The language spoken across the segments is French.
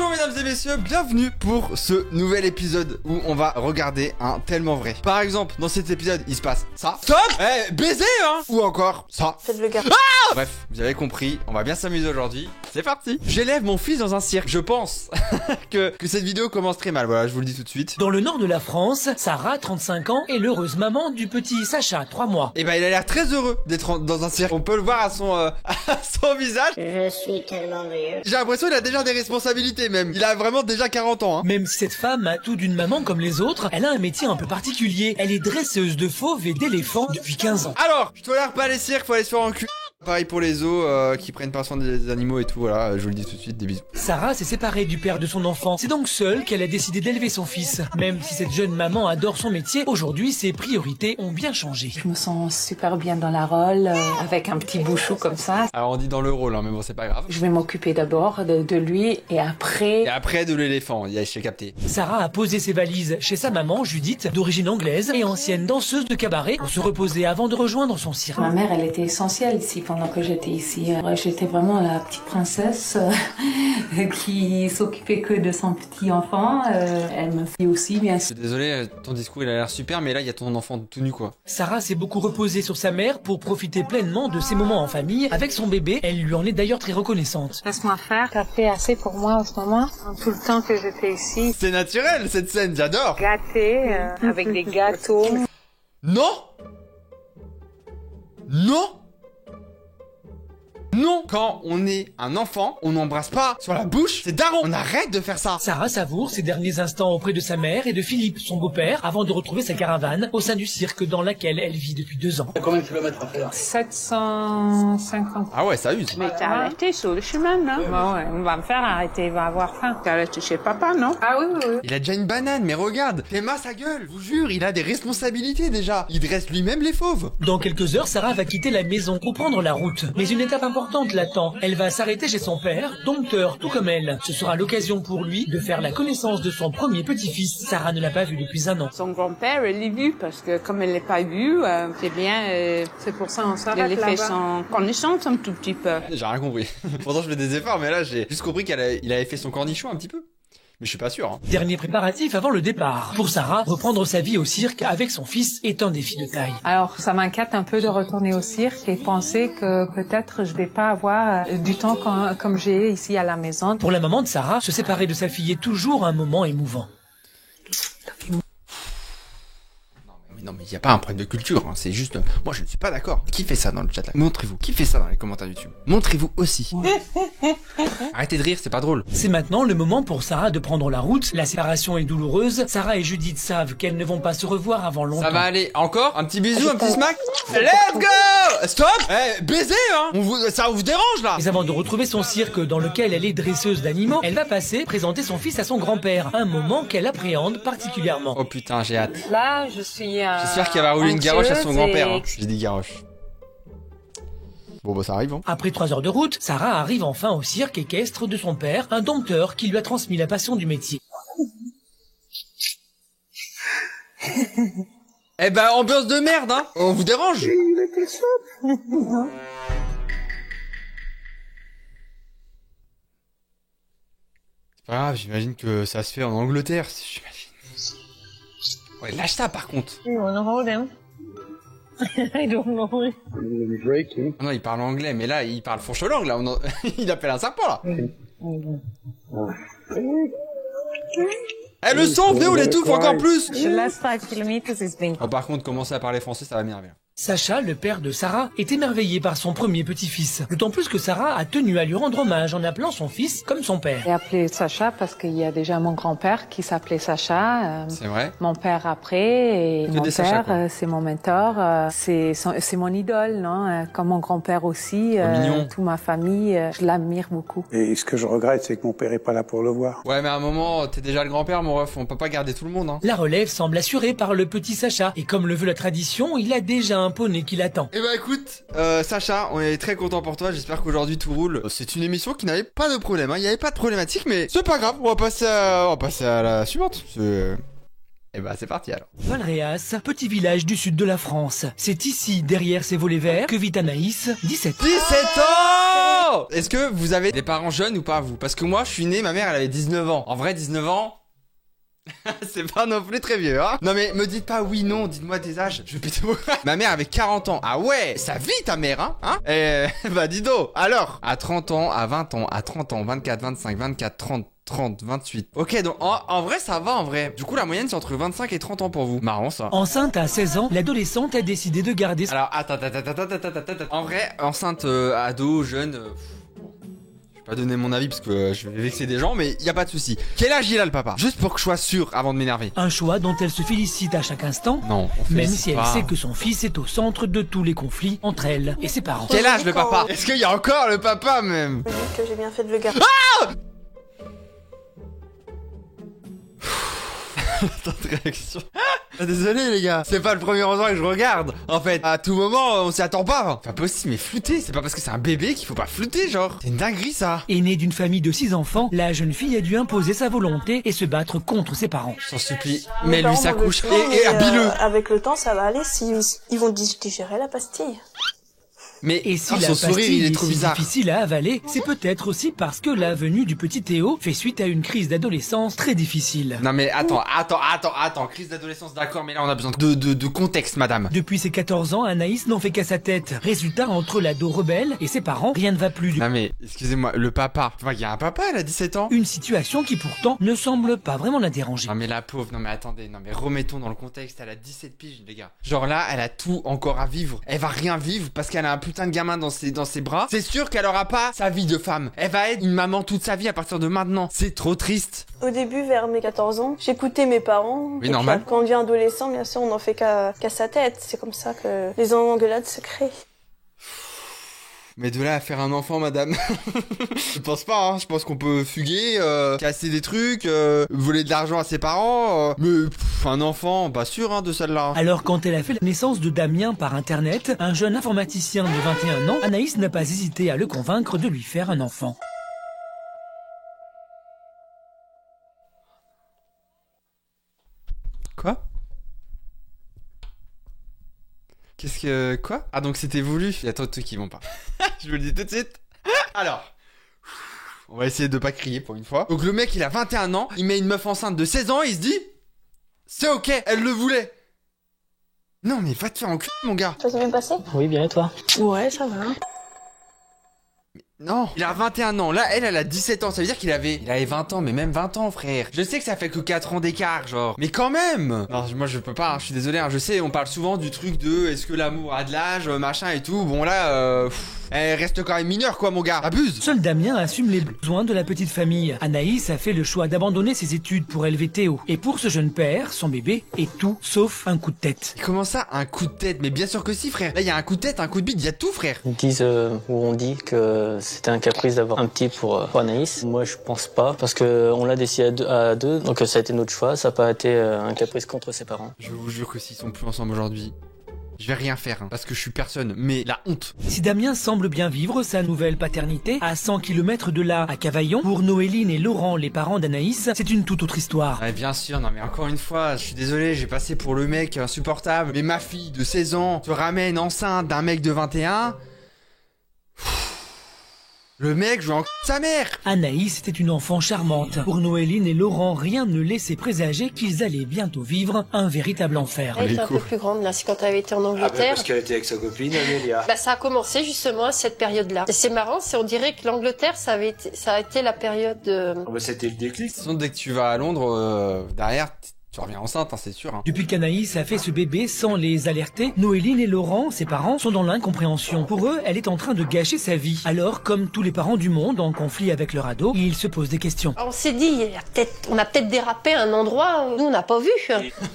Bonjour mesdames et messieurs, bienvenue pour ce nouvel épisode où on va regarder un tellement vrai. Par exemple, dans cet épisode, il se passe ça. Stop. Baiser hein. Ou encore ça. Faites le gars. Bref, vous avez compris, on va bien s'amuser aujourd'hui. C'est parti. J'élève mon fils dans un cirque. Je pense que cette vidéo commence très mal, voilà, je vous le dis tout de suite. Dans le nord de la France, Sarah, 35 ans, est l'heureuse maman du petit Sacha, 3 mois. Et bah il a l'air très heureux d'être dans un cirque. On peut le voir à son visage. Je suis tellement vieux. J'ai l'impression qu'il a déjà des responsabilités même. Il a vraiment déjà 40 ans hein. Même si cette femme a tout d'une maman comme les autres, elle a un métier un peu particulier. Elle est dresseuse de fauves et d'éléphants depuis 15 ans. Alors, je tolère pas les cirques, faut aller se faire en cul. Pareil pour les zoos qui prennent pas soin des animaux et tout, voilà, je vous le dis tout de suite, des bisous. Sarah s'est séparée du père de son enfant. C'est donc seule qu'elle a décidé d'élever son fils. Même si cette jeune maman adore son métier, aujourd'hui ses priorités ont bien changé. Je me sens super bien dans la rôle, avec un petit bouchou comme ça. Alors on dit dans le rôle, hein, mais bon c'est pas grave. Je vais m'occuper d'abord de lui et après... Et après de l'éléphant, j'ai capté. Sarah a posé ses valises chez sa maman, Judith, d'origine anglaise et ancienne danseuse de cabaret, pour se reposer avant de rejoindre son cirque. Ma mère, elle était essentielle ici pendant que j'étais ici. J'étais vraiment la petite princesse qui s'occupait que de son petit enfant. Elle me fait aussi, bien sûr. Désolé, ton discours il a l'air super, mais là il y a ton enfant tout nu quoi. Sarah s'est beaucoup reposée sur sa mère pour profiter pleinement de ses moments en famille avec son bébé. Elle lui en est d'ailleurs très reconnaissante. Laisse-moi faire. T'as fait assez pour moi en ce moment. Tout le temps que j'étais ici. C'est naturel cette scène, j'adore. Gâtée, avec des gâteaux. Non. Non. Non, quand on est un enfant, on n'embrasse pas sur la bouche, c'est daron, on arrête de faire ça. Sarah savoure ses derniers instants auprès de sa mère et de Philippe, son beau-père, avant de retrouver sa caravane au sein du cirque dans laquelle elle vit depuis 2 ans. Combien de kilomètres à faire? 750. Ah ouais, ça use. Mais t'as arrêté sur le chemin, non? Bon, ouais, on va me faire arrêter, il va avoir faim. T'as arrêté chez papa, non? Ah oui, oui, oui. Il a déjà une banane, mais regarde, Emma sa gueule, je vous jure, il a des responsabilités déjà. Il dresse lui-même les fauves. Dans quelques heures, Sarah va quitter la maison pour prendre la route. Mais une étape importante l'attend. Elle va s'arrêter chez son père, dompteur tout comme elle. Ce sera l'occasion pour lui de faire la connaissance de son premier petit-fils. Sarah ne l'a pas vu depuis 1 an. Son grand-père, elle l'a vu parce que comme elle l'a pas vu, c'est bien. C'est pour ça on Elle s'arrête a fait là-bas. son connaissance un tout petit peu. J'ai rien compris. Pourtant je fais des efforts, mais là j'ai juste compris qu'il avait fait son cornichon un petit peu. Mais je suis pas sûr. Hein. Dernier préparatif avant le départ. Pour Sarah, reprendre sa vie au cirque avec son fils est un défi de taille. Alors, ça m'inquiète un peu de retourner au cirque et penser que peut-être je vais pas avoir du temps comme j'ai ici à la maison. Pour la maman de Sarah, se séparer de sa fille est toujours un moment émouvant. Non mais il y a pas un problème de culture, hein. C'est juste... Moi je ne suis pas d'accord. Qui fait ça dans le chat là? Montrez-vous. Qui fait ça dans les commentaires YouTube? Montrez-vous aussi. Arrêtez de rire, c'est pas drôle. C'est maintenant le moment pour Sarah de prendre la route. La séparation est douloureuse. Sarah et Judith savent qu'elles ne vont pas se revoir avant longtemps. Ça va aller. Encore? Un petit bisou, un petit smack? Let's go! Stop! Baiser hein. Ça vous dérange là? Mais avant de retrouver son cirque dans lequel elle est dresseuse d'animaux, elle va passer présenter son fils à son grand-père. Un moment qu'elle appréhende particulièrement. Oh putain, j'ai hâte. Là, je suis... J'espère qu'elle va rouler une garoche à son grand-père. Hein. Et... J'ai dit garoche. Bon bah ça arrive hein. Après 3 heures de route, Sarah arrive enfin au cirque équestre de son père, un dompteur qui lui a transmis la passion du métier. Eh ben ambiance de merde hein. On vous dérange? C'est pas grave, j'imagine que ça se fait en Angleterre, j'imagine. Ouais, lâche ça par contre. You wanna hold him? I don't know. Ah non, il parle anglais, mais là, il parle fourche-langue, là. Il appelle un serpent, là. Eh, le son, venez, on l'étouffe encore plus. The last 5 kilometers is been... Oh, par contre, commencer à parler français, ça va m'énerver. Sacha, le père de Sarah, est émerveillé par son premier petit-fils. D'autant plus que Sarah a tenu à lui rendre hommage en appelant son fils comme son père. J'ai appelé Sacha parce qu'il y a déjà mon grand-père qui s'appelait Sacha. C'est vrai? Mon père après, et Que mon des Sacha, quoi. père, c'est mon mentor, c'est mon idole, non? Comme mon grand-père aussi, mignon. toute ma famille, je l'admire beaucoup. Et ce que je regrette, c'est que mon père est pas là pour le voir. Ouais, mais à un moment, t'es déjà le grand-père, mon ref. On peut pas garder tout le monde, hein. La relève semble assurée par le petit Sacha, et comme le veut la tradition, il a déjà un poney qui l'attend. Eh ben écoute, Sacha, on est très content pour toi, j'espère qu'aujourd'hui tout roule. C'est une émission qui n'avait pas de problème, hein. Il n'y avait pas de problématique, mais c'est pas grave, on va passer à la suivante. Et bah c'est parti alors. Valréas, petit village du sud de la France. C'est ici, derrière ces volets verts, que vit Anaïs, 17 ans. 17 ans. Non! Est-ce que vous avez des parents jeunes ou pas, vous? Parce que moi, je suis né, ma mère, elle avait 19 ans. En vrai, 19 ans... c'est pas non plus très vieux, hein. Non mais me dites pas oui, non, dites-moi des âges. Je vais péter vos... Ma mère avait 40 ans. Ah ouais, ça vit ta mère, hein, bah dis donc. Alors, à 30 ans, à 20 ans, à 30 ans, 24, 25, 24, 30, 30, 28. Ok, donc en vrai, ça va en vrai. Du coup, la moyenne, c'est entre 25 et 30 ans pour vous. Marrant, ça. Enceinte à 16 ans, l'adolescente a décidé de garder... Alors, attends. En vrai, enceinte, ado, jeune... Je vais pas donner mon avis parce que je vais vexer des gens, mais y a pas de souci. Quel âge il a le papa? Juste pour que je sois sûr avant de m'énerver. Un choix dont elle se félicite à chaque instant, Non, même si elle sait que son fils est au centre de tous les conflits entre elle et ses parents. Quel âge le papa? Est-ce qu'il y a encore le papa même? Je me dis que j'ai bien fait de le garder. Tant de réaction. Désolé les gars, c'est pas le premier endroit que je regarde. En fait, à tout moment, on s'y attend pas. Pas possible, mais flouter, c'est pas parce que c'est un bébé qu'il faut pas flouter, genre. C'est une dinguerie ça. Aînée d'une famille de 6 enfants, la jeune fille a dû imposer sa volonté et se battre contre ses parents. J'en supplie, Mes mais lui parents ça m'ont couche. le fait, Et habille-le. avec le temps, ça va aller si ils vont digérer la pastille. Mais Et si oh, la son sourire, pastille il est est trop si bizarre. difficile à avaler, c'est peut-être aussi parce que la venue du petit Théo fait suite à une crise d'adolescence très difficile. Non mais attends, crise d'adolescence, d'accord, mais là on a besoin de contexte, madame. Depuis ses 14 ans, Anaïs n'en fait qu'à sa tête. Résultat, entre l'ado rebelle et ses parents, rien ne va plus. Non mais, excusez-moi, le papa. Il y a un papa, elle a 17 ans. Une situation qui pourtant ne semble pas vraiment la déranger. Non mais la pauvre, non mais attendez, non mais remettons dans le contexte, elle a 17 piges les gars. Genre là, elle a tout encore à vivre. Elle va rien vivre parce qu'elle a un putain de gamin dans ses bras. C'est sûr qu'elle aura pas sa vie de femme. Elle va être une maman toute sa vie à partir de maintenant. C'est trop triste. Au début, vers mes 14 ans, j'écoutais mes parents. Oui, Et normal. puis, quand on devient adolescent, bien sûr, on n'en fait qu'à sa tête. C'est comme ça que les engueulades se créent. Mais de là à faire un enfant, madame, je pense pas, hein. Je pense qu'on peut fuguer, casser des trucs, voler de l'argent à ses parents, mais un enfant, pas sûr, hein, de celle-là. Alors quand elle a fait la naissance de Damien par internet, un jeune informaticien de 21 ans, Anaïs n'a pas hésité à le convaincre de lui faire un enfant. Quoi? Qu'est-ce que... Quoi? Ah donc c'était voulu? Il y a trop de trucs qui vont pas. Je vous le dis tout de suite. Alors... On va essayer de pas crier pour une fois. Donc le mec il a 21 ans, il met une meuf enceinte de 16 ans et il se dit... C'est ok, elle le voulait. Non mais va te faire enculer mon gars. Ça s'est bien passé? Oui, bien et toi? Ouais, ça va. Non, il a 21 ans. Là, elle a 17 ans. Ça veut dire qu'il avait 20 ans, mais même 20 ans, frère. Je sais que ça fait que 4 ans d'écart, genre. Mais quand même. Non, moi, je peux pas, hein, je suis désolé, hein, je sais, on parle souvent du truc de est-ce que l'amour a de l'âge, machin et tout. Bon, là, elle reste quand même mineure, quoi, mon gars. Abuse. Seul Damien assume les besoins de la petite famille. Anaïs a fait le choix d'abandonner ses études pour élever Théo. Et pour ce jeune père, son bébé est tout sauf un coup de tête. Comment ça, un coup de tête? Mais bien sûr que si, frère. Là, il y a un coup de tête, un coup de bite, il y a tout, frère. Ils disent, ou on dit que c'était un caprice d'avoir un petit pour Anaïs. Moi, je pense pas, parce que on l'a décidé à deux, donc ça a été notre choix. Ça n'a pas été un caprice contre ses parents. Je vous jure que s'ils sont plus ensemble aujourd'hui, je vais rien faire, hein, parce que je suis personne. Mais la honte. Si Damien semble bien vivre sa nouvelle paternité, à 100 km de là, à Cavaillon, pour Noéline et Laurent, les parents d'Anaïs, c'est une toute autre histoire. Ouais, bien sûr, non mais encore une fois, je suis désolé, j'ai passé pour le mec insupportable. Mais ma fille de 16 ans te ramène enceinte d'un mec de 21. Le mec joue en sa mère. Anaïs était une enfant charmante. Pour Noéline et Laurent, rien ne laissait présager qu'ils allaient bientôt vivre un véritable enfer. Elle était un peu plus grande, là, c'est quand elle avait été en Angleterre. Parce qu'elle était avec sa copine, Amélia. Bah, ça a commencé justement à cette période-là. Et c'est marrant, on dirait que l'Angleterre, ça a été la période de... Oh, bah, c'était le déclic. De toute façon, dès que tu vas à Londres, derrière, tu reviens enceinte, hein, c'est sûr. Hein. Depuis qu'Anaïs a fait ce bébé sans les alerter, Noéline et Laurent, ses parents, sont dans l'incompréhension. Pour eux, elle est en train de gâcher sa vie. Alors, comme tous les parents du monde en conflit avec leur ado, ils se posent des questions. On s'est dit, on a peut-être dérapé à un endroit où nous on n'a pas vu.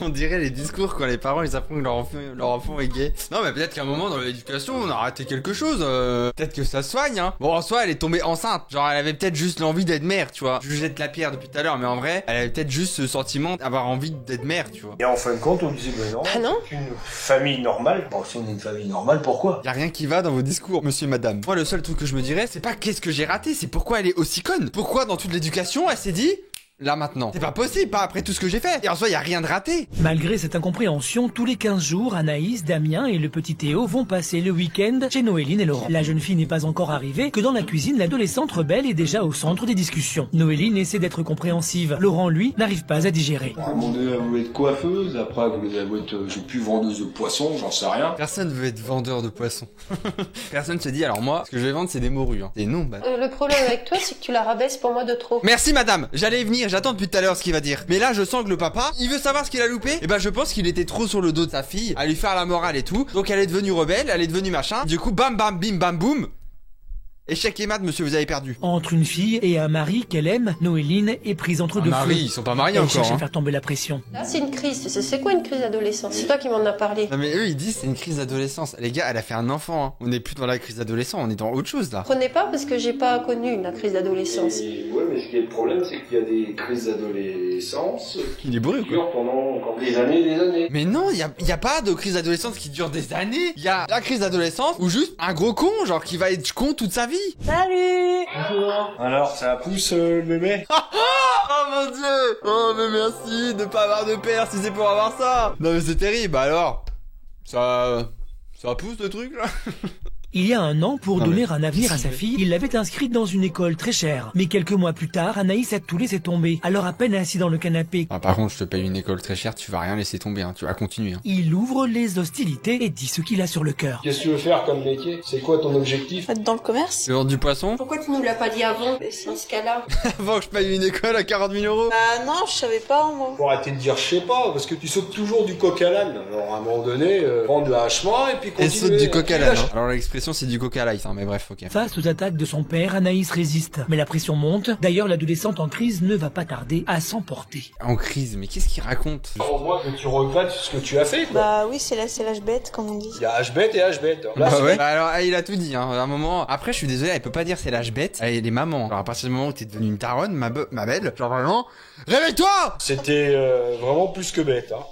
On dirait les discours quand les parents ils apprennent que leur enfant est gay. Non mais peut-être qu'à un moment dans l'éducation on a raté quelque chose. Peut-être que ça se soigne. Hein. Bon en soi elle est tombée enceinte. Genre elle avait peut-être juste l'envie d'être mère, tu vois. Je lui jette la pierre depuis tout à l'heure, mais en vrai elle avait peut-être juste ce sentiment d'avoir envie d'être mère, tu vois. Et en fin de compte, on disait, mais non. Ah non. Une famille normale. Bon, si on est une famille normale, pourquoi? Y a rien qui va dans vos discours, monsieur et madame. Moi le seul truc que je me dirais, c'est pas qu'est-ce que j'ai raté, c'est pourquoi elle est aussi conne. Pourquoi dans toute l'éducation elle s'est dit Là maintenant. C'est pas possible, pas après tout ce que j'ai fait. Et en soi, y a rien de raté. Malgré cette incompréhension, tous les 15 jours, Anaïs, Damien et le petit Théo vont passer le week-end chez Noéline et Laurent. La jeune fille n'est pas encore arrivée que dans la cuisine, l'adolescente rebelle est déjà au centre des discussions. Noéline essaie d'être compréhensive. Laurent, lui, n'arrive pas à digérer. À un moment donné, elle voulait être coiffeuse, après elle voulait être, je sais plus, vendeuse de poissons, j'en sais rien. Personne veut être vendeur de poissons. Personne se dit, alors moi, ce que je vais vendre, c'est des morues. Hein. Et non, bah... Le problème avec toi, c'est que tu la rabaisses pour moi de trop. Merci madame, j'allais y venir, j'attends depuis tout à l'heure ce qu'il va dire. Mais là, je sens que le papa, il veut savoir ce qu'il a loupé. Et bah je pense qu'il était trop sur le dos de sa fille, à lui faire la morale et tout. Donc elle est devenue rebelle, elle est devenue machin. Du coup, bam bam bim bam boum. Échec et mat, monsieur, vous avez perdu. Entre une fille et un mari qu'elle aime, Noéline est prise entre deux feux. Ils sont pas mariés Elle encore. cherche à Hein. faire tomber la pression. Là, c'est une crise. C'est quoi une crise d'adolescence? C'est toi qui m'en as parlé. Non mais eux, ils disent c'est une crise d'adolescence. Les gars, elle a fait un enfant. Hein. On n'est plus dans la crise d'adolescence, on est dans autre chose là. Prenez pas parce que j'ai pas connu la crise d'adolescence. Ouais, mais ce qui est le problème, c'est qu'il y a des crises d'adolescence Il est bourré ou qui quoi? durent pendant encore des années et des années. Mais non, y a pas de crise d'adolescence qui dure des années. Y a la crise d'adolescence ou juste un gros con, genre qui va être con toute sa vie. Salut! Bonjour. Alors, ça pousse le bébé? Oh mon dieu! Oh mais merci de pas avoir de père si c'est pour avoir ça! Non mais c'est terrible, bah alors. Ça pousse le truc là? Il y a un an, pour Non, donner mais un avenir à sa fille, il l'avait inscrite dans une école très chère. Mais quelques mois plus tard, Anaïs a tout laissé tomber. Alors à peine assis dans le canapé, Ah par contre, je te paye une école très chère, tu vas rien laisser tomber, hein. Tu vas continuer. Hein. il ouvre les hostilités et dit ce qu'il a sur le cœur. Qu'est-ce que tu veux faire comme métier? C'est quoi ton objectif? Être dans le commerce? Tu veux vendre du poisson? Pourquoi tu nous l'as pas dit avant? C'est dans ce cas-là. Avant que je paye une école à 40 000 euros? Bah non, je savais pas, moi. Faut arrêter de dire je sais pas, parce que tu sautes toujours du coq à l'âne. Alors à un moment donné, prendre le hachement et puis Et continuer. saute du coq à l'âne. Hein. Alors l'expression c'est du coq à l'ail, hein, mais bref, ok. Face aux attaques de son père, Anaïs résiste. Mais la pression monte. D'ailleurs, l'adolescente en crise ne va pas tarder à s'emporter. En crise, mais qu'est-ce qu'il raconte? Pour moi que tu regrettes ce que tu as fait, quoi. Bah oui, c'est l'âge bête, comme on dit. Il y a H-bet et H-bet. Là, Bah ouais. Bah alors, il a tout dit, hein. À un moment, après, je suis désolé, elle peut pas dire c'est l'âge bête. Elle est maman. Alors à partir du moment où t'es devenue une daronne, ma belle, genre vraiment, réveille-toi! c'était vraiment plus que bête, hein.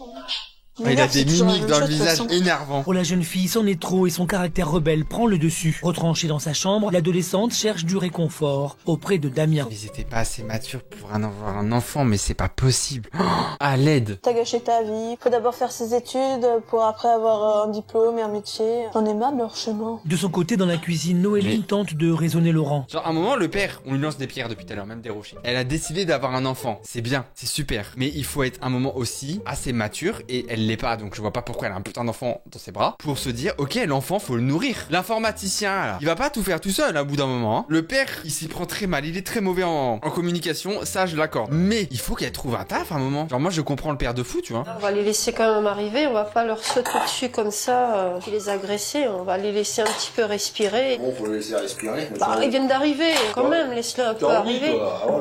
Il a des mimiques dans le visage énervants. Pour la jeune fille, c'en est trop et son caractère rebelle prend le dessus. Retranchée dans sa chambre, l'adolescente cherche du réconfort auprès de Damien. Ils étaient pas assez matures pour avoir un enfant, mais c'est pas possible. Oh, à l'aide. T'as gâché ta vie. Faut d'abord faire ses études pour après avoir un diplôme et un métier. J'en ai marre de leur chemin. De son côté, dans la cuisine, Noéline tente de raisonner Laurent. Genre, à un moment, le père, on lui lance des pierres depuis tout à l'heure, même des rochers. Elle a décidé d'avoir un enfant. C'est bien, c'est super. Mais il faut être un moment aussi assez mature, et elle l'est pas, donc je vois pas pourquoi elle a un putain d'enfant dans ses bras, pour se dire, ok, l'enfant, faut le nourrir. L'informaticien, là, il va pas tout faire tout seul, à bout d'un moment. Hein. Le père, il s'y prend très mal, il est très mauvais en communication, ça, je l'accorde. Mais il faut qu'elle trouve un taf à un moment. Genre, moi, je comprends le père de fou, tu vois. On va les laisser quand même arriver. On va pas leur sauter dessus comme ça, puis les agresser. On va les laisser un petit peu respirer. Bon, faut le laisser respirer. Bah, ils viennent d'arriver, quand même. Laisse-le un peu arriver.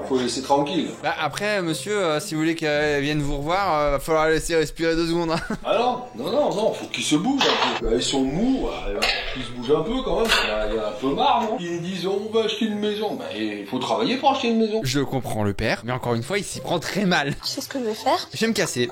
Faut le laisser tranquille. Bah, après, monsieur, si vous voulez qu'elle vienne vous revoir, va falloir la laisser respirer 2 secondes. Hein. Ah non, faut qu'ils se bougent un peu. Ils sont mous, il va qu'ils se bougent un peu quand même. Il y a un peu marre, non? Ils disent on va acheter une maison. Bah, il faut travailler pour acheter une maison. Je comprends le père, mais encore une fois, il s'y prend très mal. Tu sais ce que je vais faire? Je vais me casser.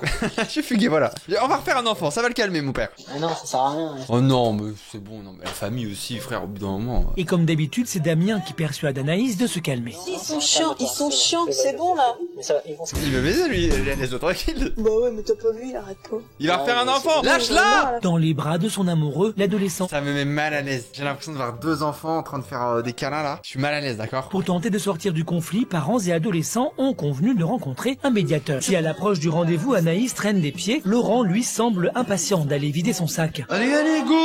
Je vais fuguer, voilà. On va refaire un enfant, ça va le calmer, mon père. Mais non, ça sert à rien. Oh non, mais c'est bon, non, mais la famille aussi, frère, au bout d'un moment. Et comme d'habitude, c'est Damien qui persuade Anaïs de se calmer. Ils sont chiants, c'est bon là. Mais ça, ils vont se... Il veut baiser, lui, laisse-le tranquille. Bah ouais, mais t'as pas vu, il arrête pas. Il va refaire un enfant, lâche-la! Dans les bras de son amoureux, l'adolescent. Ça me met mal à l'aise. J'ai l'impression de voir 2 enfants en train de faire des câlins là. Je suis mal à l'aise, d'accord? Pour tenter de sortir du conflit, parents et adolescents ont convenu de rencontrer un médiateur. Si à l'approche du rendez-vous, Anaïs traîne des pieds, Laurent, lui, semble impatient d'aller vider son sac. Allez, go!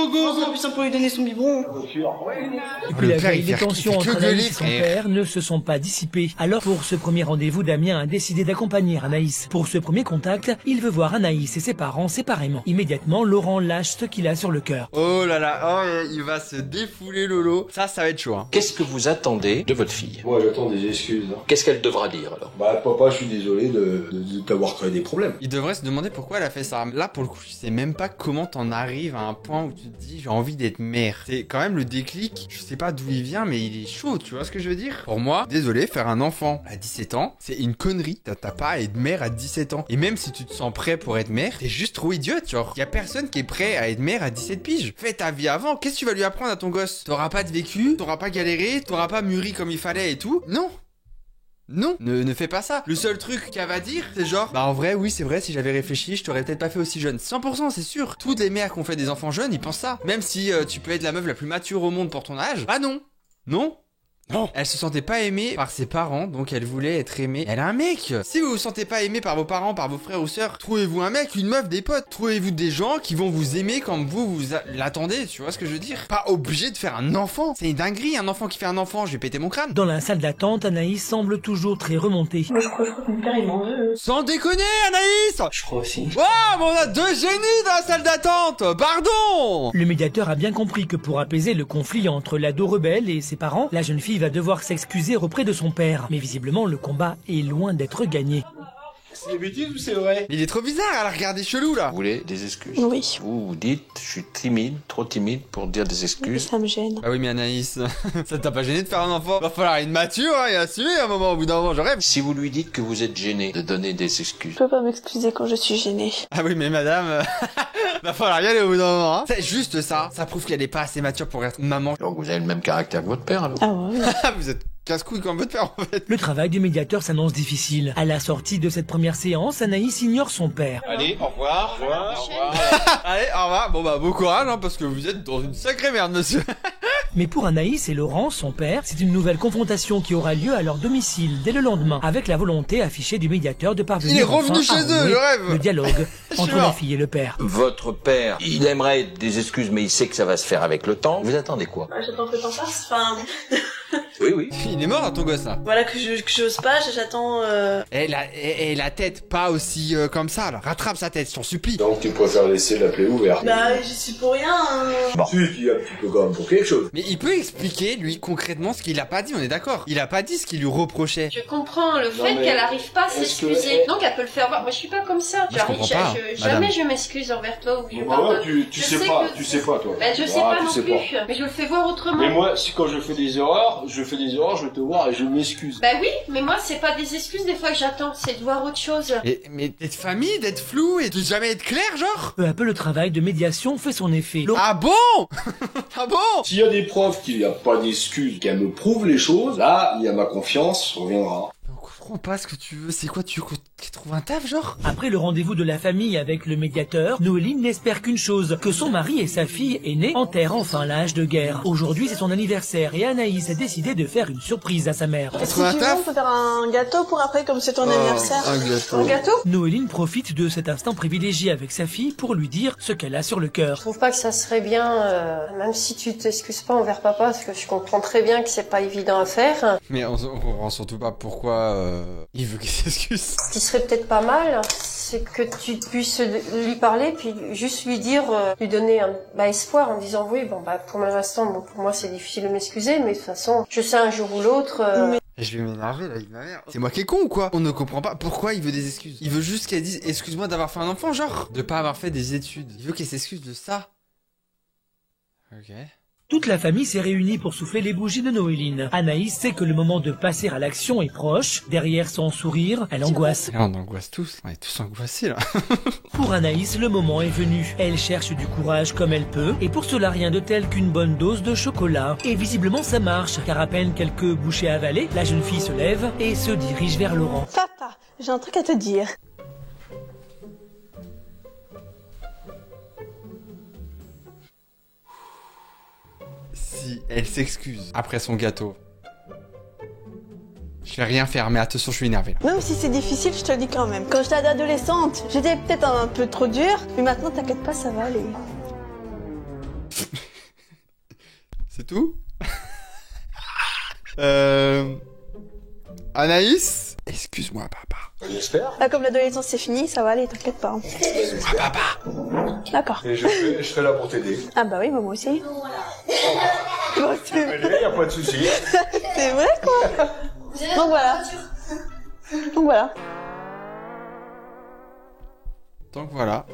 En plus, on peut lui donner son biberon. Depuis Le la père, veille, il les fait tensions que entre gueuler, Anaïs et son frère. père ne se sont pas dissipées. Alors, pour ce premier rendez-vous, Damien a décidé d'accompagner Anaïs. Pour ce premier contact, il veut voir Anaïs et ses parents séparément. Immédiatement, Laurent lâche ce qu'il a sur le cœur. Oh là là, oh, il va se défouler Lolo. Ça va être chaud, hein. Qu'est-ce que vous attendez de votre fille? Moi, j'attends des excuses. Hein. Qu'est-ce qu'elle devra dire alors? Bah, papa, je suis désolé de t'avoir créé des problèmes. Il devrait se demander pourquoi elle a fait ça. Là, pour le coup, je sais même pas comment t'en arrives à un point où tu te dis j'ai envie d'être mère. C'est quand même le déclic. Je sais pas d'où il vient, mais il est chaud, tu vois ce que je veux dire? Pour moi, désolé, faire un enfant à 17 ans, c'est une connerie. T'as pas à être mère à 17 ans. Et même si tu te sens prêt pour être mère, t'es juste trop idiote, genre. Y a personne qui est prêt à être mère à 17 piges. Fais ta vie avant. Qu'est-ce que tu vas lui apprendre à ton gosse? T'auras pas de vécu, t'auras pas galéré, t'auras pas mûri comme il fallait et tout? Non. Non, ne fais pas ça. Le seul truc qu'elle va dire, c'est genre, bah en vrai, oui, c'est vrai, si j'avais réfléchi, je t'aurais peut-être pas fait aussi jeune. 100%, c'est sûr. Toutes les mères qui ont fait des enfants jeunes, ils pensent ça. Même si tu peux être la meuf la plus mature au monde pour ton âge, bah non. Non. Non. Elle se sentait pas aimée par ses parents, donc elle voulait être aimée. Elle a un mec. Si vous vous sentez pas aimé par vos parents, par vos frères ou sœurs, trouvez-vous un mec, une meuf, des potes. Trouvez-vous des gens qui vont vous aimer comme vous l'attendez, tu vois ce que je veux dire? Pas obligé de faire un enfant. C'est une dinguerie, un enfant qui fait un enfant, je vais péter mon crâne. Dans la salle d'attente, Anaïs semble toujours très remontée. Mais je crois que mon père il m'en veut. Sans déconner, Anaïs! Je crois aussi. Oh, mais on a deux génies dans la salle d'attente! Pardon! Le médiateur a bien compris que pour apaiser le conflit entre l'ado rebelle et ses parents, la jeune fille va devoir s'excuser auprès de son père. Mais visiblement, le combat est loin d'être gagné. C'est des bêtises ou c'est vrai? Il est trop bizarre, elle a regardé chelou là. Vous voulez des excuses? Oui. Vous dites, je suis timide, trop timide pour dire des excuses. Ça me gêne. Ah oui, mais Anaïs, ça t'a pas gêné de faire un enfant? Va falloir être mature et assumer à un moment, au bout d'un moment, je rêve. Si vous lui dites que vous êtes gêné de donner des excuses. Je peux pas m'excuser quand je suis gênée. Ah oui, mais madame, va falloir y aller au bout d'un moment. Hein. C'est juste ça, ça prouve qu'elle est pas assez mature pour être maman. Donc vous avez le même caractère que votre père alors? Ah ouais. Vous êtes casse-couille comme votre père en fait. Le travail du médiateur s'annonce difficile. À la sortie de cette première séance, Anaïs ignore son père. Allez, au revoir. Au revoir. Allez, au revoir. Bon bah, bon courage, hein, parce que vous êtes dans une sacrée merde, monsieur. Mais pour Anaïs et Laurent, son père, c'est une nouvelle confrontation qui aura lieu à leur domicile dès le lendemain, avec la volonté affichée du médiateur de parvenir Il est revenu enfin à chez eux, renouer je rêve. le dialogue entre la fille et le père. Votre père, il aimerait des excuses, mais il sait que ça va se faire avec le temps. Vous attendez quoi? J'attends que le temps passe. Enfin, Oui, oui. Il est mort, ton gosse là. voilà que j'ose pas, j'attends. Et la tête, pas aussi comme ça, là. Rattrape sa tête, je t'en supplie. Donc tu préfères laisser la plaie ouverte? Bah, j'y suis pour rien. Si, tu y as un petit peu quand même pour quelque chose. Mais il peut expliquer, lui, concrètement, ce qu'il a pas dit, on est d'accord. Il a pas dit ce qu'il lui reprochait. Je comprends le Non, fait mais qu'elle arrive pas à est-ce que- s'excuser. Donc elle peut le faire voir. Moi je suis pas comme ça. Moi, je comprends pas, Jamais madame. je m'excuse envers toi ou je Bah pardonne. ouais, tu Je sais sais pas, que- tu sais pas toi. Ben je sais Ah, pas tu non sais plus. pas. Mais je le fais voir autrement. Mais moi, si quand je fais des erreurs, je vais te voir et je m'excuse. Bah oui, mais moi c'est pas des excuses des fois que j'attends, c'est de voir autre chose. Mais d'être famille, d'être flou et de jamais être clair, genre. Peu à peu, le travail de médiation fait son effet. Laurent Ah bon? Ah bon? S'il y a des preuves qu'il n'y a pas d'excuses, qu'elle me prouve les choses, là, il y a ma confiance reviendra. On comprend pas ce que tu veux. C'est quoi, tu veux qu'il trouve un taf, genre? Après le rendez-vous de la famille avec le médiateur, Noéline n'espère qu'une chose, que son mari et sa fille aînée enterrent enfin l'âge de guerre. Aujourd'hui, c'est son anniversaire et Anaïs a décidé de faire une surprise à sa mère. Si tu trouvé un veux, taf on peut faire un gâteau pour après, comme c'est ton anniversaire. un gâteau. Un gâteau? Noéline profite de cet instant privilégié avec sa fille pour lui dire ce qu'elle a sur le Je cœur. trouve pas que ça serait bien, même si tu t'excuses pas envers papa, parce que je comprends très bien que c'est pas évident à faire. Mais on comprend surtout pas pourquoi il veut qu'il s'excuse. Ce qui serait peut-être pas mal, c'est que tu puisses lui parler, puis juste lui dire, lui donner un espoir en disant oui, bon bah pour l'instant, bon, pour moi c'est difficile de m'excuser, mais de toute façon, je sais un jour ou l'autre. Et je vais m'énerver là avec ma mère. C'est moi qui est con ou quoi? On ne comprend pas pourquoi il veut des excuses. Il veut juste qu'elle dise excuse-moi d'avoir fait un enfant, genre. De pas avoir fait des études. Il veut qu'elle s'excuse de ça. Ok. Toute la famille s'est réunie pour souffler les bougies de Noéline. Anaïs sait que le moment de passer à l'action est proche. Derrière son sourire, elle angoisse. Là on angoisse tous. On est tous angoissés là. Pour Anaïs, le moment est venu. Elle cherche du courage comme elle peut, et pour cela rien de tel qu'une bonne dose de chocolat. Et visiblement ça marche, car à peine quelques bouchées avalées, la jeune fille se lève et se dirige vers Laurent. Papa, j'ai un truc à te dire. Si elle s'excuse après son gâteau, je vais rien faire, mais attention, je suis énervé là. Même si c'est difficile, je te le dis quand même. Quand j'étais adolescente, j'étais peut-être un peu trop dure, mais maintenant, t'inquiète pas, ça va aller. C'est tout? Anaïs? Excuse-moi, papa. J'espère. Là, comme l'adolescence c'est fini, ça va aller, t'inquiète pas. Excuse-moi, papa. D'accord. Et je serai là pour t'aider. Ah bah oui, moi aussi. Moi aussi. Allez, y a pas de souci. C'est vrai quoi. Donc voilà. Donc voilà. Donc voilà.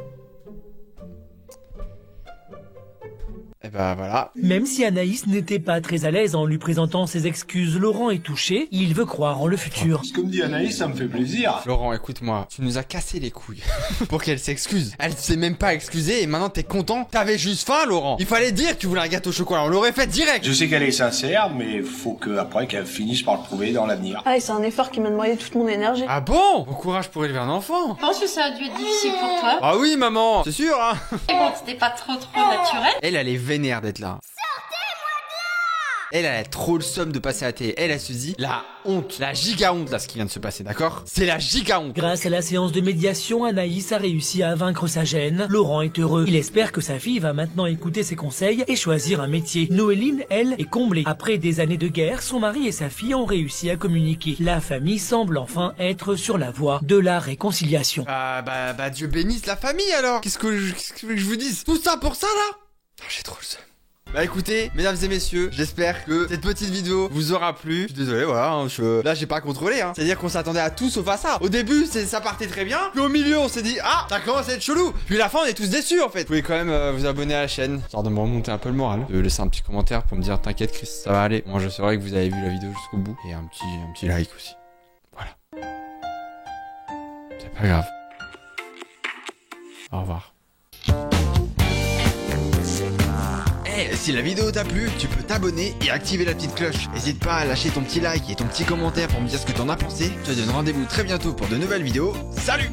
Et bah voilà. Même si Anaïs n'était pas très à l'aise en lui présentant ses excuses, Laurent est touché, il veut croire en le futur. Comme dit Anaïs, ça me fait plaisir. Laurent, écoute-moi, tu nous as cassé les couilles pour qu'elle s'excuse. Elle s'est même pas excusée et maintenant t'es content. T'avais juste faim, Laurent. Il fallait dire que tu voulais un gâteau au chocolat, on l'aurait fait direct. Je sais qu'elle est sincère, mais faut que après qu'elle finisse par le prouver dans l'avenir. Ah, et c'est un effort qui m'a demandé toute mon énergie. Ah bon? Bon courage pour élever un enfant. Je pense que ça a dû être difficile pour toi. Ah oui, maman, c'est sûr, hein. Et bon, c'était pas trop naturel. Elle est vénère d'être là. Elle a trop le somme de passer à la télé. Elle se dit, la honte, la giga honte là, ce qui vient de se passer, d'accord? C'est la giga honte. Grâce à la séance de médiation, Anaïs a réussi à vaincre sa gêne. Laurent est heureux. Il espère que sa fille va maintenant écouter ses conseils et choisir un métier. Noéline, elle, est comblée. Après des années de guerre, son mari et sa fille ont réussi à communiquer. La famille semble enfin être sur la voie de la réconciliation. Bah, Dieu bénisse la famille alors. Qu'est-ce que je vous dise? Tout ça pour ça là? Oh, j'ai trop le seum. Bah écoutez, mesdames et messieurs, j'espère que cette petite vidéo vous aura plu. Je suis désolé, voilà, hein, là j'ai pas contrôlé, hein. C'est-à-dire qu'on s'attendait à tout sauf à ça. Au début, ça partait très bien, puis au milieu on s'est dit, ah, ça commence à être chelou. Puis à la fin on est tous déçus en fait. Vous pouvez quand même vous abonner à la chaîne, histoire de me remonter un peu le moral. De laisser un petit commentaire pour me dire, t'inquiète Chris, ça va aller. Moi je saurais que vous avez vu la vidéo jusqu'au bout. Et un petit like aussi. Voilà. C'est pas grave. Au revoir. Si la vidéo t'a plu, tu peux t'abonner et activer la petite cloche. N'hésite pas à lâcher ton petit like et ton petit commentaire pour me dire ce que t'en as pensé. Je te donne rendez-vous très bientôt pour de nouvelles vidéos. Salut!